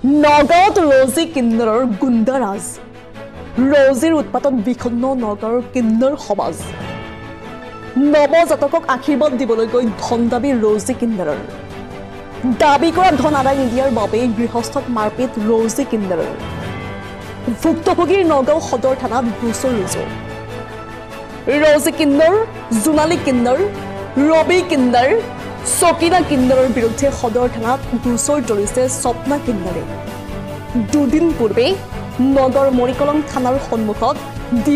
নগাঁৱত ৰজি কিন্নৰৰ গুণ্ডাৰাজ ৰজিৰ উৎপাতত বিখন্ন নগাঁৱৰ কিন্নৰ সমাজ নৱজাতকক আশীৰ্বাদ দিবলৈ গৈ ধন দাবী ৰজি কিন্নৰৰ দাবী কৰা ধন আদায় নিদিয়াৰ বাবে গৃহস্থক মাৰপিট ৰজি কিন্নৰৰ ভুক্তভোগীৰ নগাঁও সদৰ থানাত গোচৰ ৰুজু ৰজি কিন্নৰ জোনালী কিন্নৰ ৰবি কিন্নৰ সকিনা কিন্নৰৰ বিৰুদ্ধে সদৰ থানাত গোচৰ তৰিছে স্বপ্না কিন্নৰে দুদিন পূৰ্বে নগৰ মৰিকলং থানাৰ সন্মুখত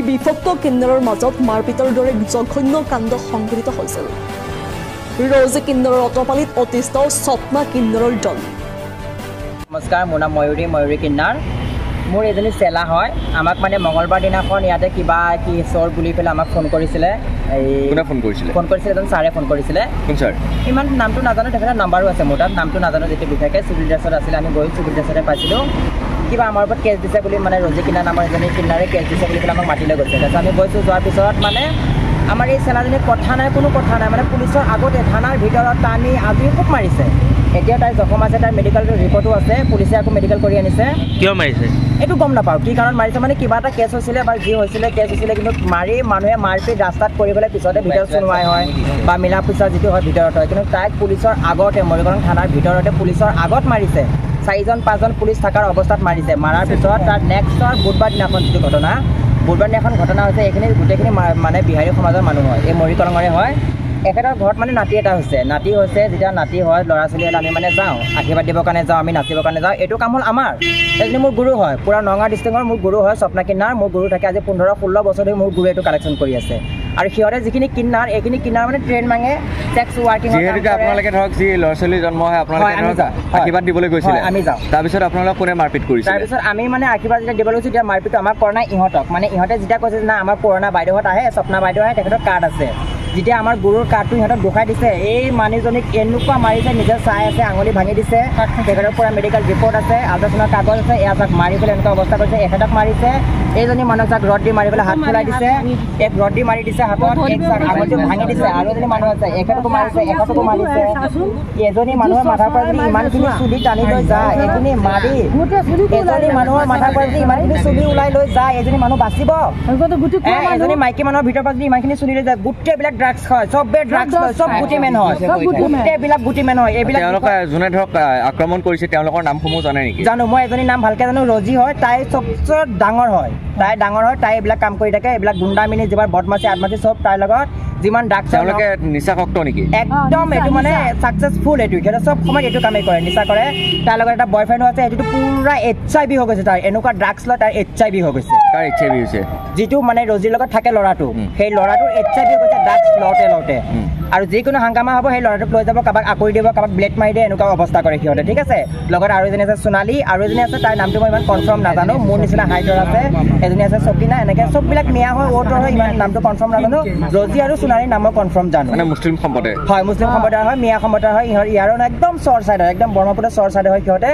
বিভক্ত কিন্নৰৰ মাজত মাৰপিটৰ দৰে জঘন্য কাণ্ড সংঘটিত হৈছিল ৰজি কিন্নৰৰ অটপালিত অতিষ্ঠ স্বপ্না কিন্নৰৰ দল নমস্কাৰ মোৰ নাম ময়ূৰী কিন্নাৰ মোৰ এজনী চেলা হয় আমাক মানে মঙ্গলবাৰ দিনাখন ইয়াতে কিবা কি চোৰ বুলি পেলাই আমাক ফোন কৰিছিলে কোনে ফোন কৰিছিলে এজন ছাৰে ফোন কৰিছিলে কোন ছাৰ ইমান নামটো নাজানো তেখেতৰ নাম্বাৰো আছে মোৰ তাত নামটো নাজানো যেতিয়া বিশেষকৈ চিভিল ড্ৰেছত আছিলে আমি গৈ চিভিল ড্ৰেছতে পাইছিলোঁ কিবা আমাৰ ওপৰত কেছ দিছে বুলি মানে ৰজি কিন্নাৰ নামৰ এজনী কিন্নাৰে কেছ দিছে বুলি পেলাই আমাক মাতি লৈ গৈছে তাৰপিছত আমি গৈছোঁ যোৱাৰ পিছত মানে আমাৰ এই চেলাজনীৰ কোনো কথা নাই মানে পুলিচৰ আগতে থানাৰ ভিতৰত টানি আজি খুব মাৰিছে এতিয়া তাই জখম আছে তাই মেডিকেল ৰিপৰ্টো আছে পুলিচে আকৌ মেডিকেল কৰি আনিছে কিয় মাৰিছে এইটো গম নাপাওঁ কি কাৰণত মাৰিছে মানে কিবা এটা কেছ হৈছিলে বা যি হৈছিলে কেছ হৈছিলে কিন্তু মাৰি মানুহে মাৰপিট ৰাস্তাত কৰি পেলাই পিছতে ভিতৰত চুনুৱাই হয় বা মিলা পিছা যিটো হয় ভিতৰত হয় কিন্তু তাইক পুলিচৰ আগতে মৰিকলং থানাৰ ভিতৰতে পুলিচৰ আগত মাৰিছে 4-5জন পুলিচ থকাৰ অৱস্থাত মাৰিছে মাৰাৰ পিছত তাৰ নেক্সটৰ বুধবাৰ দিনাখন যিটো ঘটনা হৈছে এইখিনি গোটেইখিনি মানে বিহাৰী সমাজৰ মানুহ হয় এই মৰিকলঙৰে হয় এখেতৰ ঘৰত মানে নাতি এটা হৈছে যেতিয়া নাতি হয় ল'ৰা ছোৱালী আমি মানে যাওঁ আশীৰ্বাদ দিবৰ কাৰণে যাওঁ আমি নাচিবৰ কাৰণে যাওঁ এইটো কাম হ'ল আমাৰ এজনী মোৰ গুৰু হয় পুৰা নগাঁও ডিষ্ট্ৰিক্টৰ মোৰ গুৰু হয় স্বপ্না কিন্নাৰ মোৰ গুৰু থাকে আজি 15-16 বছৰ ধৰি মোৰ গুৰু এইটো কালেকশ্যন কৰি আছে আৰু সিহঁতে যিখিনি কিন্নাৰ এইখিনি কিন্নাৰ মানে ট্ৰেইন মাঙে ছেক্স ৱাৰ্কিং আপোনালোকে ধৰক যি ল'ৰা ছোৱালী জন্ম হয় আপোনালোকে আশীৰ্বাদ দিবলৈ গৈছিলে আমি যাওঁ তাৰপিছত আপোনালোক কোনে মাৰপিট কৰিছে তাৰপিছত আমি মানে আশীৰ্বাদ যেতিয়া দিবলৈ গৈছোঁ তেতিয়া মাৰপিটটো আমাক কৰা নাই ইহঁতক মানে ইহঁতে যেতিয়া কৈছে যে না আমাৰ পুৰণা বাইদেউহঁত আহে স্বপ্না বাইদেউ আহে তেখেতৰ কাৰ্ড আছে যেতিয়া আমাৰ গুৰুৰ কাৰ্ডটো সিহঁতক দেখুৱাই দিছে এই মানুহজনীক এনেকুৱা মাৰিছে নিজে চাই আছে আঙুলি ভাঙি দিছে তেখেতৰ পৰা মেডিকেল ৰিপৰ্ট আছে আল্ট্ৰাচাউণ্ডৰ কাগজ আছে এয়া তাক মাৰি পেলাই এনেকুৱা অৱস্থা কৰিছে এখেতক মাৰিছে এইজনী মানুহক তাক ৰদ দি মাৰি পেলাই হাত ফুলাই দিছে এক ৰদ দি মাৰি দিছে হাতত এক চাক আঙুলিটো ভাঙি দিছে আৰু এজনী মানুহ আছে এখেতকো মাৰিছে এখেতকো মাৰিছে এজনী মানুহৰ মাথাৰ পৰা যদি ইমানখিনি চুলি টানি লৈ যায় এইখিনি মাৰি এজনী মানুহৰ মাথাৰ পৰা যদি ইমানখিনি চুলি ওলাই লৈ যায় এজনী মানুহ বাচিব এজনী মাইকী মানুহৰ ভিতৰৰ পৰা যদি ইমানখিনি চুলি লৈ যায় গোটেইবিলাক ড্ৰাগছ হয় চবে ড্ৰাগছ হয় চব গুটিমেন হয় গোটেইবিলাক গুটিমেন হয় এইবিলাক তেওঁলোকে যোনে ধৰক আক্ৰমণ কৰিছে তেওঁলোকৰ নামসমূহ জানে নেকি জানো মই এজনী নাম ভালকৈ জানো ৰজি হয় তাই চবচে ডাঙৰ হয় তাই এইবিলাক কাম কৰি থাকে এইবিলাক গুণ্ডামিনি যিবাৰ বদমাছি আদমাছি চব তাইৰ লগত যিমান ড্ৰাগছ তেওঁলোকে নিচাসক্ত নেকি একদম এইটো মানে ছাকচেছফুল এইটো সিহঁতে চব সময়ত এইটো কামেই কৰে নিচা কৰে তাৰ লগত এটা বয়ফ্ৰেণ্ডো আছে সেইটোতো পুৰা HIV হৈ গৈছে তাৰ এনেকুৱা ড্ৰাগছ লয় তাৰ HIV হৈ গৈছে কাৰ HIV হৈছে যিটো মানে ৰজিৰ লগত থাকে ল'ৰাটো সেই ল'ৰাটোৰ HIV হৈ গৈছে ড্ৰাগছ লওঁতে আৰু যিকোনো হাংগামা হ'ব সেই ল'ৰাটোক লৈ যাব কাৰোবাক আঁকৰি দিব কাৰোবাক ব্লেড মাৰি দিয়ে এনেকুৱা অৱস্থা কৰে সিহঁতে ঠিক আছে লগত আৰু এজনী আছে সোণালী আৰু এজনী আছে তাইৰ নামটো মই ইমান কনফাৰ্ম নাজানো মোৰ নিচিনা হাইটৰ আছে এজনী আছে সকিনা এনেকৈ চববিলাক মিয়া হয় অ'টৰ হয় ইমান নামটো কনফাৰ্ম নাজানো ৰজি আৰু সোণালীৰ নাম মই কনফাৰ্ম জানো মানে মুছলিম সম্প্ৰদায় হয় মুছলিম সম্প্ৰদায় হয় মিয়া সম্প্ৰদায় হয় ইয়াৰো একদম চৰ চাইডৰ একদম ব্ৰহ্মপুত্ৰৰ চৰ চাইডৰ হয় সিহঁতে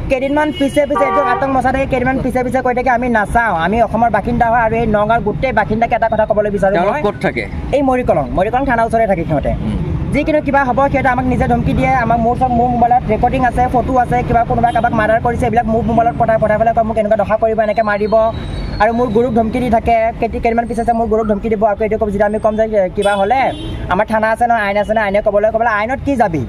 কেইদিনমান পিছে এইটো আতংক মচা থাকে কেইদিনমান পিছে কৈ থাকে আমি নাচাওঁ আমি অসমৰ বাসিন্দা হয় আৰু এই নগাঁৱৰ গোটেই বাসিন্দাকে এটা কথা ক'বলৈ বিচাৰোঁ ক'ত থাকে এই মৰিকলং থানাৰ ওচৰতে থাকে সিহঁতে যিকোনো কিবা হ'ব সিহঁতে আমাক নিজে ধমকি দিয়ে আমাক মোৰ মোবাইলত ৰেকৰ্ডিং আছে ফটো আছে কিবা কোনোবাই কাৰোবাক মাৰ্ডাৰ কৰিছে এইবিলাক মোৰ মোবাইলত পঠাই পেলাই কয় মোক এনেকুৱা দখা কৰিব এনেকৈ মাৰিব আৰু মোৰ গুৰুক ধমকি দি থাকে কেইদিনমান পিছত মোৰ গুৰুক ধমকি দিব আকৌ এইটো ক'ব যেতিয়া আমি ক'ম যে কিবা হ'লে আমাৰ থানা আছে নহয় আইন আছে নহয় আইনে ক'বলৈ আইনত কি যাবি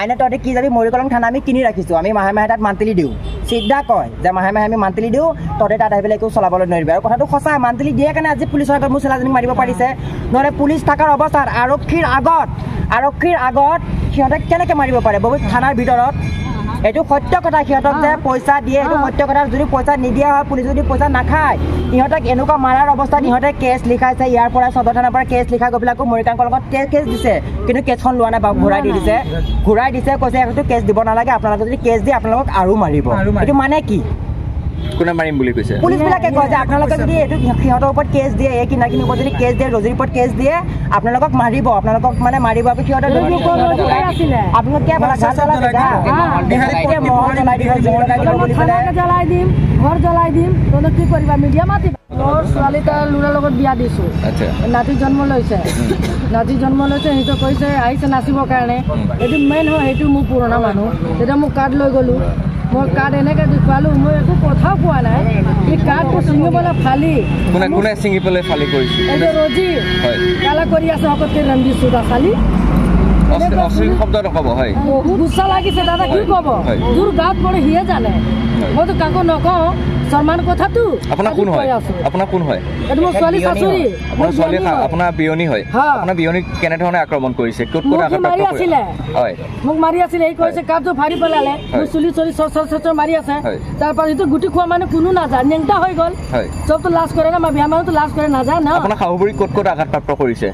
আইনত তহঁতে কি যাবি মৰিকলং থানা আমি কিনি ৰাখিছোঁ আমি মাহে তাত মান্থলি দিওঁ চিধা কয় যে মাহে আমি মান্থলি দিওঁ তহঁতে তাত আহি পেলাই একো চলাবলৈ নোৱাৰিবি আৰু কথাটো সঁচা মান্থলি দিয়ে কাৰণে আজি পুলিচৰ আগত মোৰ চেলাজনীক মাৰিব পাৰিছে নহ'লে পুলিচ থকাৰ অৱস্থাত আৰক্ষীৰ আগত সিহঁতে কেনেকৈ মাৰিব পাৰে বহুত থানাৰ ভিতৰত এইটো সত্য কথা সিহঁতক যে পইচা দিয়ে এইটো সত্য কথা যদি পইচা নিদিয়া হয় পুলিচ যদি পইচা নাখায় ইহঁতক এনেকুৱা মাৰাৰ অৱস্থাত ইহঁতে কেছ লিখাইছে ইয়াৰ পৰা সদৰ থানাৰ পৰা কেছ লিখাই গৈ পেলাই আকৌ মৰিকাংকৰ লগত কেছ দিছে কিন্তু কেছখন লোৱা নাই ঘূৰাই দিছে কৈছে এইটো কেছ দিব নালাগে আপোনালোকে যদি কেছ দিয়ে আপোনালোকক আৰু মাৰিব এইটো মানে কি কোনে মাৰিম বুলি কৈছে পুলিচবিলাকে কয় যে আপোনালোকে যদি এইটো সিহঁতৰ ওপৰত কেছ দিয়ে এই কিনাখিনিৰ ওপৰত যদি কেছ দিয়ে ৰজিৰ ওপৰত কেছ দিয়ে আপোনালোকক মাৰিব মাৰিব সিহঁতে আপোনালোকে ঘৰ জ্বলাই দিম তহঁতে কি কৰিবা মিডিয়া মাতিবা মোৰ ছোৱালী তাৰ ল'ৰাৰ লগত বিয়া দিছোঁ নাতি জন্ম লৈছে সেইটো কৈছে আহিছে নাচিবৰ কাৰণে এইটো মেইন হয় সেইটো মোৰ পুৰণা মানুহ তেতিয়া মোক কাৰ্ড লৈ গ'লোঁ মই কাৰ্ড এনেকৈ দেখুৱালোঁ মই একো কথাও কোৱা নাই এই কাৰ্ডটো ছিঙিবলৈ ফালি কোনে কোনে ছিঙি পেলাই ফালি কৰিছে এইটো ৰজি হয় কালা কৰি আছে সকলোকে ৰঞ্জিত চুদা চালি অশ্লীল শব্দ নক'ব হয় বহুত গুচা লাগিছে দাদা কি ক'ব তোৰ গাত পৰি সিয়ে জানে মইতো কাকো নকওঁ শৰ্মাৰ কথাটো আপোনাৰ কোন হয় আপোনাৰ কোন হয় এইটো মোৰ ছোৱালী শাশুড়ী আপোনাৰ ছোৱালী আপোনাৰ বিয়নী হয় আপোনাৰ বিয়নীক কেনেধৰণে আক্ৰমণ কৰিছে ক'ত ক'ত মাৰি আছিলে হয় মোক মাৰি আছিলে এই কৈছে কাৰ্ডটো ফাৰি পেলালে মোৰ চুলি চলি চৰ মাৰি আছে তাৰপৰা এইটো গুটি খোৱা মানুহ কোনো নাযায় নেংটা হৈ গ'ল চবতো লাজ কৰে না বিয়া মানুহতো লাজ কৰে নাযায় ন আপোনাৰ শাহুবুঢ়ীক ক'ত ক'ত আঘাতপ্ৰাপ্ত কৰিছে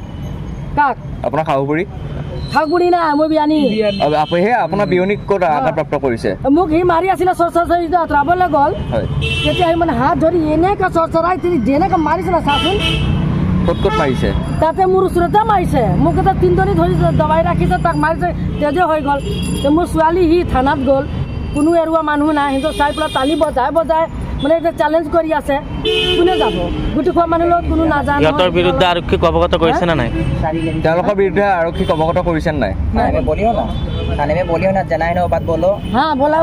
কাক আপোনাৰ শাহুবুঢ়ী ঠাকুৰী না মই বিয়ানী আপোনাৰ বিয়নীক ক'ত আঘাতপ্ৰাপ্ত কৰিছে মোক সি মাৰি আছিলে চৰ আঁতৰাবলৈ গ'ল তেতিয়া সি মানে হাত ধৰি এনেকৈ চৰাই যেনেকৈ মাৰিছে না চাচোন ক'ত ক'ত মাৰিছে তাতে মোৰ ওচৰতে মাৰিছে মোক এটা তিনিজনী ধৰি দবাই ৰাখিছে তাক মাৰিছে তেজে হৈ গ'ল মোৰ ছোৱালী সি থানাত গ'ল কোনো এৰুৱা মানুহ নাই সিহঁতক চাই পেলাই টানি বজাই মানে এতিয়া চেলেঞ্জ কৰি আছে কোনে যাব গুটি খোৱা মানুহৰ লগত কোনো নাজানে সিহঁতৰ বিৰুদ্ধে আৰক্ষীক অৱগত কৰিছে নে নাই তেওঁলোকৰ বিৰুদ্ধে আৰক্ষীক অৱগত কৰিছে নে নাই थाने में बोलियो ना जनाए ना बात बोलो हाँ बोला